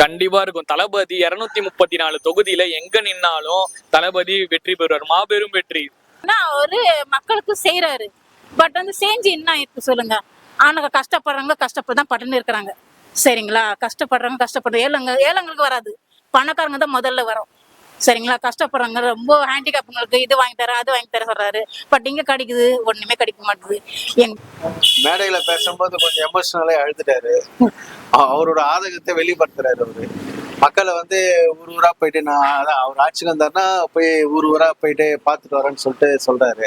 கண்டிப்பா இருக்கும். தளபதி 234 தொகுதியில எங்க நின்னாலும் தளபதி வெற்றி பெறுவார். மாபெரும் வெற்றி. அவரு மக்களுக்கு செய்யறாரு. பட் வந்து செஞ்சு என்ன இருக்கு சொல்லுங்க. ஆனா கஷ்டப்படுறவங்க கஷ்டப்பட்டுதான் பட்டுன்னு இருக்கிறாங்க. சரிங்களா? கஷ்டப்படுறவங்க கஷ்டப்படுற ஏழைங்களுக்கு வராது. பணக்காரங்க தான் முதல்ல வரும். சரிங்களா? கஷ்டப்படுறாங்க ரொம்ப ஹேண்டிகேப்ங்களுக்கு இது வாங்கி தரேன் அது வாங்கி தர சொல்றாரு. பட் இங்க கிடைக்குது ஒண்ணுமே கிடைக்க மாட்டுது. மேடையில பேசும்போது கொஞ்சம் எமோஷனலே அழுதுட்டாரு. அவரோட ஆதங்கத்தை வெளிப்படுத்துறாரு. அவரு மக்களை வந்து ஊரா போயிட்டு நான் அதான் அவர் ஆட்சிக்கு வந்தாருன்னா போய் ஊரா போயிட்டு பாத்துட்டு வரேன்னு சொல்லிட்டு சொல்றாரு.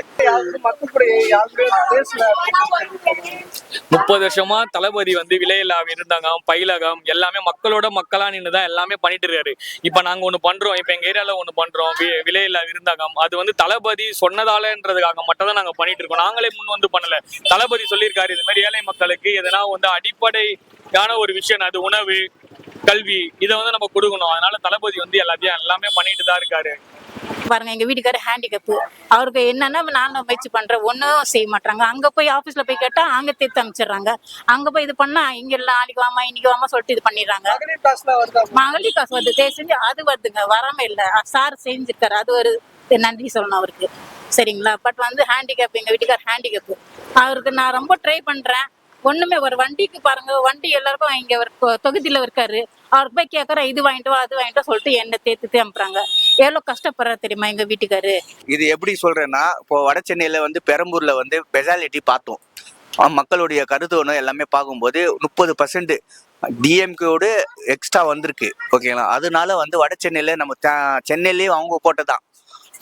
30 வருஷமா தளபதி வந்து விலையில்லா விருந்தகம், பயிலகம் எல்லாமே மக்களோட மக்களா நின்றுதான் எல்லாமே பண்ணிட்டு இருக்காரு. இப்ப நாங்க ஒண்ணு பண்றோம், இப்ப எங்க ஏரியால ஒண்ணு பண்றோம், விலையில்லா விருந்தகம். அது வந்து தளபதி சொன்னதாலன்றதுக்காக மட்டும் தான் நாங்க பண்ணிட்டு இருக்கோம். நாங்களே முன் வந்து பண்ணல. தளபதி சொல்லியிருக்காரு இது மாதிரி ஏழை மக்களுக்கு எதனா வந்து அடிப்படையான ஒரு விஷயம், அது உணவு, கல்வி, இதை வந்து நம்ம கொடுக்கணும். அதனால தளபதி வந்து எல்லாமே பண்ணிட்டு தான் இருக்காரு. பாருங்க எங்க வீட்டுக்காரு ஹேண்டிகேப். அவருக்கு என்னன்னா நானும் முயற்சி பண்றேன், ஒன்னும் செய்ய மாட்டாங்க. அங்க போய் ஆபீஸ்ல போய் கேட்டா அங்க தேர்த்து அமைச்சிடுறாங்க. அங்க போய் இது பண்ணா இங்க எல்லாம் நாளைக்கு வாமா இன்னைக்கு வாமா சொல்லிட்டு இது பண்ணிடுறாங்க. மகளிர் காசு வருது செஞ்சு அது வருதுங்க, வராம இல்ல. சார் செஞ்சிருக்காரு, அது ஒரு நன்றி சொல்லணும் அவருக்கு. சரிங்களா? பட் வந்து ஹேண்டிகேப், எங்க வீட்டுக்கார் ஹேண்டிகேப். அவருக்கு நான் ரொம்ப ட்ரை பண்றேன். ஒண்ணுமே ஒரு வண்டிக்கு பாருங்க, வண்டி எல்லாருக்கும் இங்க தொகுதியில இருக்காரு. அவருக்கு போய் கேட்கறேன் இது வாங்கிட்டு வா அது வாங்கிட்டு சொல்லிட்டு என்ன தேர்த்து அனுப்புறாங்க. எவ்வளவு கஷ்டப்படுற தெரியுமா எங்க வீட்டுக்காரு. இது எப்படி சொல்றேன்னா, இப்போ வட சென்னையில வந்து பெரம்பூர்ல வந்து ஸ்பெஷாலிட்டி பார்த்தோம். மக்களுடைய கருத்து எல்லாமே பார்க்கும்போது 30% டிஎம்கேவோட எக்ஸ்ட்ரா வந்திருக்கு. ஓகேங்களா? அதனால வந்து வட சென்னையில நம்ம சென்னையிலேயே அவங்க கோட்டை தான்.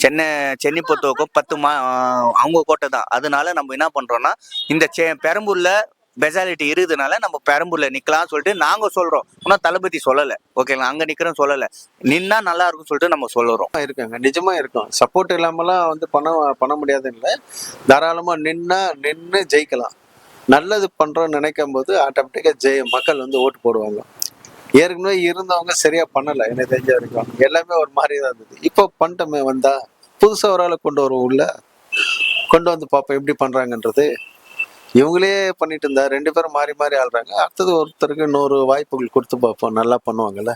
சென்னை பொறுத்தவரைக்கும் 10 அவங்க கோட்டை தான். அதனால நம்ம என்ன பண்றோம்னா, இந்த பெரம்பூர்ல ஸ்பெஷாலிட்டி இருக்குதுனால நம்ம பெரம்பூர்ல நிக்கலாம் சொல்லிட்டு நாங்க சொல்றோம். இன்னும் தளபதி சொல்லல. ஓகேங்களா? அங்க நிக்கிறோம் சொல்லல. நின்னா நல்லா இருக்கும் சொல்லிட்டு நம்ம சொல்லுறோம். இருக்காங்க, நிஜமா இருக்கும். சப்போர்ட் இல்லாமலாம் வந்து பண்ண முடியாதுன்னு இல்லை. தாராளமா நின்று ஜெயிக்கலாம். நல்லது பண்றோம்னு நினைக்கும் போது ஆட்டோமேட்டிக்கா மக்கள் வந்து ஓட்டு போடுவாங்க. ஏற்கனவே இருந்தவங்க சரியா பண்ணல, என்ன தெரிஞ்ச வரைக்கும் எல்லாமே ஒரு மாதிரி தான் இருந்தது. இப்போ பண்ணிட்டோமே, வந்தா புதுசா ஒரு ஆளை கொண்டு வருவோம், உள்ள கொண்டு வந்து பார்ப்போம் எப்படி பண்றாங்கன்றது. இவங்களே பண்ணிட்டு இருந்தா 2 பேரும் மாறி மாறி ஆள்றாங்க. அடுத்தது ஒருத்தருக்கு இன்னொரு வாய்ப்புகள் கொடுத்து பார்ப்போம், நல்லா பண்ணுவாங்கல்ல.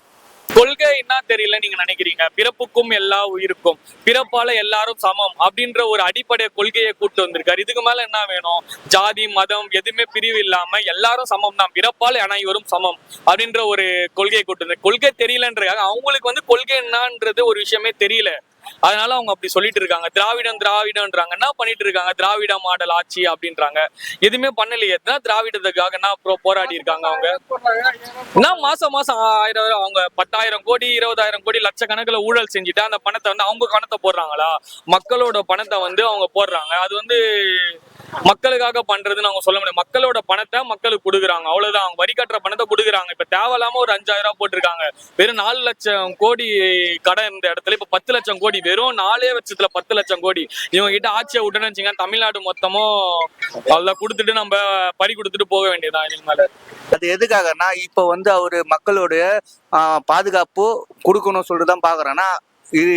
கொள்கை என்ன தெரியல நீங்க நினைக்கிறீங்க? பிறப்புக்கும் எல்லா உயிருக்கும், பிறப்பால எல்லாரும் சமம் அப்படின்ற ஒரு அடிப்படை கொள்கையை கூட்டு வந்திருக்காரு. இதுக்கு மேல என்ன வேணும்? ஜாதி மதம் எதுவுமே பிரிவு இல்லாம எல்லாரும் சமம் தான், பிறப்பால் அனைவரும் சமம் அப்படின்ற ஒரு கொள்கையை கூட்டு வந்து. கொள்கை தெரியலன்றாங்க. அவங்களுக்கு வந்து கொள்கை என்னன்றது ஒரு விஷயமே தெரியல. அதனால அவங்க அப்படி சொல்லிட்டு இருக்காங்க. திராவிடம்ன்றாங்க. என்ன பண்ணிட்டு இருக்காங்க? திராவிட மாடல் ஆட்சி அப்படின்றாங்க. எதுவுமே பண்ணலையே. திராவிடத்துக்காக என்ன போராடி இருக்காங்க அவங்க? என்ன மாசம் 1000 அவங்க 10,000 கோடி 20,000 கோடி லட்சக்கணக்கில் ஊழல் செஞ்சுட்டு அந்த பணத்தை வந்து அவங்க பணத்தை போடுறாங்களா? மக்களோட பணத்தை வந்து அவங்க போடுறாங்க. அது வந்து மக்களுக்காக பண்றதுன்னு அவங்க சொல்ல முடியாது. மக்களோட பணத்தை மக்களுக்கு கொடுக்குறாங்க, அவ்வளவுதான். அவங்க வரி கட்டுற பணத்தை கொடுக்குறாங்க. இப்ப தேவையில்லாம ஒரு 5,000 ரூபாய் போட்டிருக்காங்க. வெறும் 4 லட்சம் கோடி கடன் இருந்த இடத்துல இப்ப 10 லட்சம் கோடி, வெறும் 4 வருஷத்துல 10 லட்சம் கோடி. இவங்க கிட்ட ஆட்சியை விட்டுன்னு வச்சுங்க, தமிழ்நாடு மொத்தமும் அதெல்லாம் கொடுத்துட்டு நம்ம பறி கொடுத்துட்டு போக வேண்டியதான். இதுக்கு மேல அது எதுக்காகனா, இப்ப வந்து அவரு மக்களுடைய பாதுகாப்பு கொடுக்கணும் சொல்லிட்டுதான் பாக்குறேன்னா,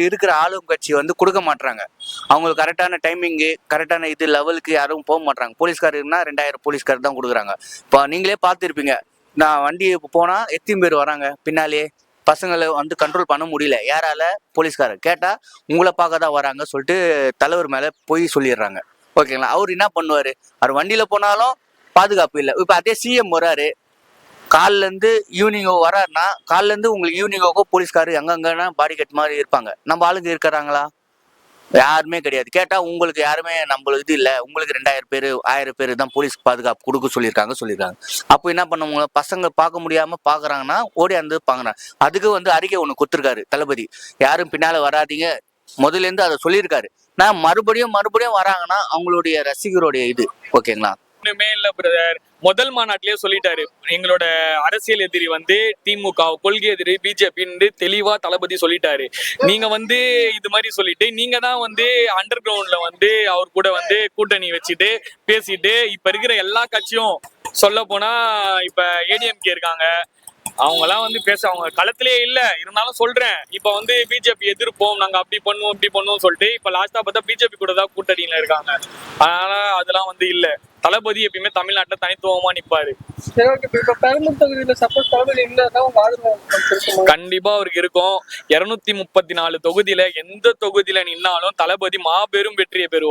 இருக்கிற ஆளும் கட்சி வந்து கொடுக்க மாட்டாங்க. அவங்களுக்கு கரெக்டான டைமிங்கு, கரெக்டான இது லெவலுக்கு யாரும் போக மாட்டாங்க. போலீஸ்காரருக்குன்னா 2000 போலீஸ்கார் தான் கொடுக்குறாங்க. இப்போ நீங்களே பார்த்துருப்பீங்க, நான் வண்டி போனா எத்தனை பேர் வராங்க பின்னாலே, பசங்களை வந்து கண்ட்ரோல் பண்ண முடியல. யாரால? போலீஸ்காரர். கேட்டா உங்களை பார்க்க தான் வராங்க சொல்லிட்டு தலைவர் மேல போய் சொல்லிடுறாங்க. ஓகேங்களா? அவர் என்ன பண்ணுவாரு? அவர் வண்டியில போனாலும் பாதுகாப்பு இல்லை. இப்ப அதே சிஎம் வராரு, காலில இருந்து ஈவினிங்கோ வராருன்னா, காலில இருந்து உங்களுக்கு ஈவினிங்கோக்கோ போலீஸ்காரு அங்கங்கன்னா பாடி கட் மாதிரி இருப்பாங்க. நம்ம ஆளுங்க இருக்கிறாங்களா? யாருமே கிடையாது. கேட்டா உங்களுக்கு யாருமே நம்மளுக்கு இது இல்லை, உங்களுக்கு 2000 பேர் 1000 பேர் தான் போலீஸ் பாதுகாப்பு கொடுக்க சொல்லியிருக்காங்க. அப்போ என்ன பண்ணுவாங்க? பசங்க பார்க்க முடியாம பாக்குறாங்கன்னா ஓடி வந்து பாக்குறாங்க. அதுக்கு வந்து அறிக்கை ஒண்ணு கொடுத்துருக்காரு தளபதி. யாரும் பின்னால வராதிங்க, முதல்ல இருந்து அதை சொல்லியிருக்காரு. நான் மறுபடியும் வராங்கன்னா அவங்களுடைய ரசிகருடைய இது. ஓகேங்களா? ஒண்ணுமே இல்ல பிரதர். முதல் மாநாட்டிலேயே சொல்லிட்டாரு, எங்களோட அரசியல் எதிரி வந்து திமுக, கொள்கை எதிரி பிஜேபின்னு தெளிவா தளபதி சொல்லிட்டாரு. நீங்க வந்து இது மாதிரி சொல்லிட்டு நீங்க தான் வந்து அண்டர் கிரவுண்ட்ல வந்து அவர் கூட வந்து கூட்டணி வச்சுட்டு பேசிட்டு இப்ப இருக்கிற எல்லா கட்சியும் சொல்ல போனா இப்ப ஏடிஎம்கே இருக்காங்க, அவங்க எல்லாம் வந்து அவங்க களத்திலேயே இல்ல. இருந்தாலும் சொல்றேன், இப்ப வந்து பிஜேபி எதிர்ப்போம், நாங்க அப்படி பண்ணுவோம் இப்படி பண்ணுவோம் சொல்லிட்டு இப்ப லாஸ்டா பார்த்தா பிஜேபி கூட தான் கூட்டணியில இருக்காங்க. அதனால அதெல்லாம் வந்து இல்ல. தளபதி எப்பயுமே தமிழ்நாட்டுல தனித்துவமா நிப்பாரு. சரி, ஓகே. இப்ப பெரம்பலூர் தொகுதியில சப்போஸ் தளபதி இல்லைன்னா உங்க ஆதரவு இருக்குமா? கண்டிப்பா அவருக்கு இருக்கும். 234 தொகுதியில எந்த தொகுதியில நின்னாலும் தளபதி மாபெரும் வெற்றியை பெறுவார்.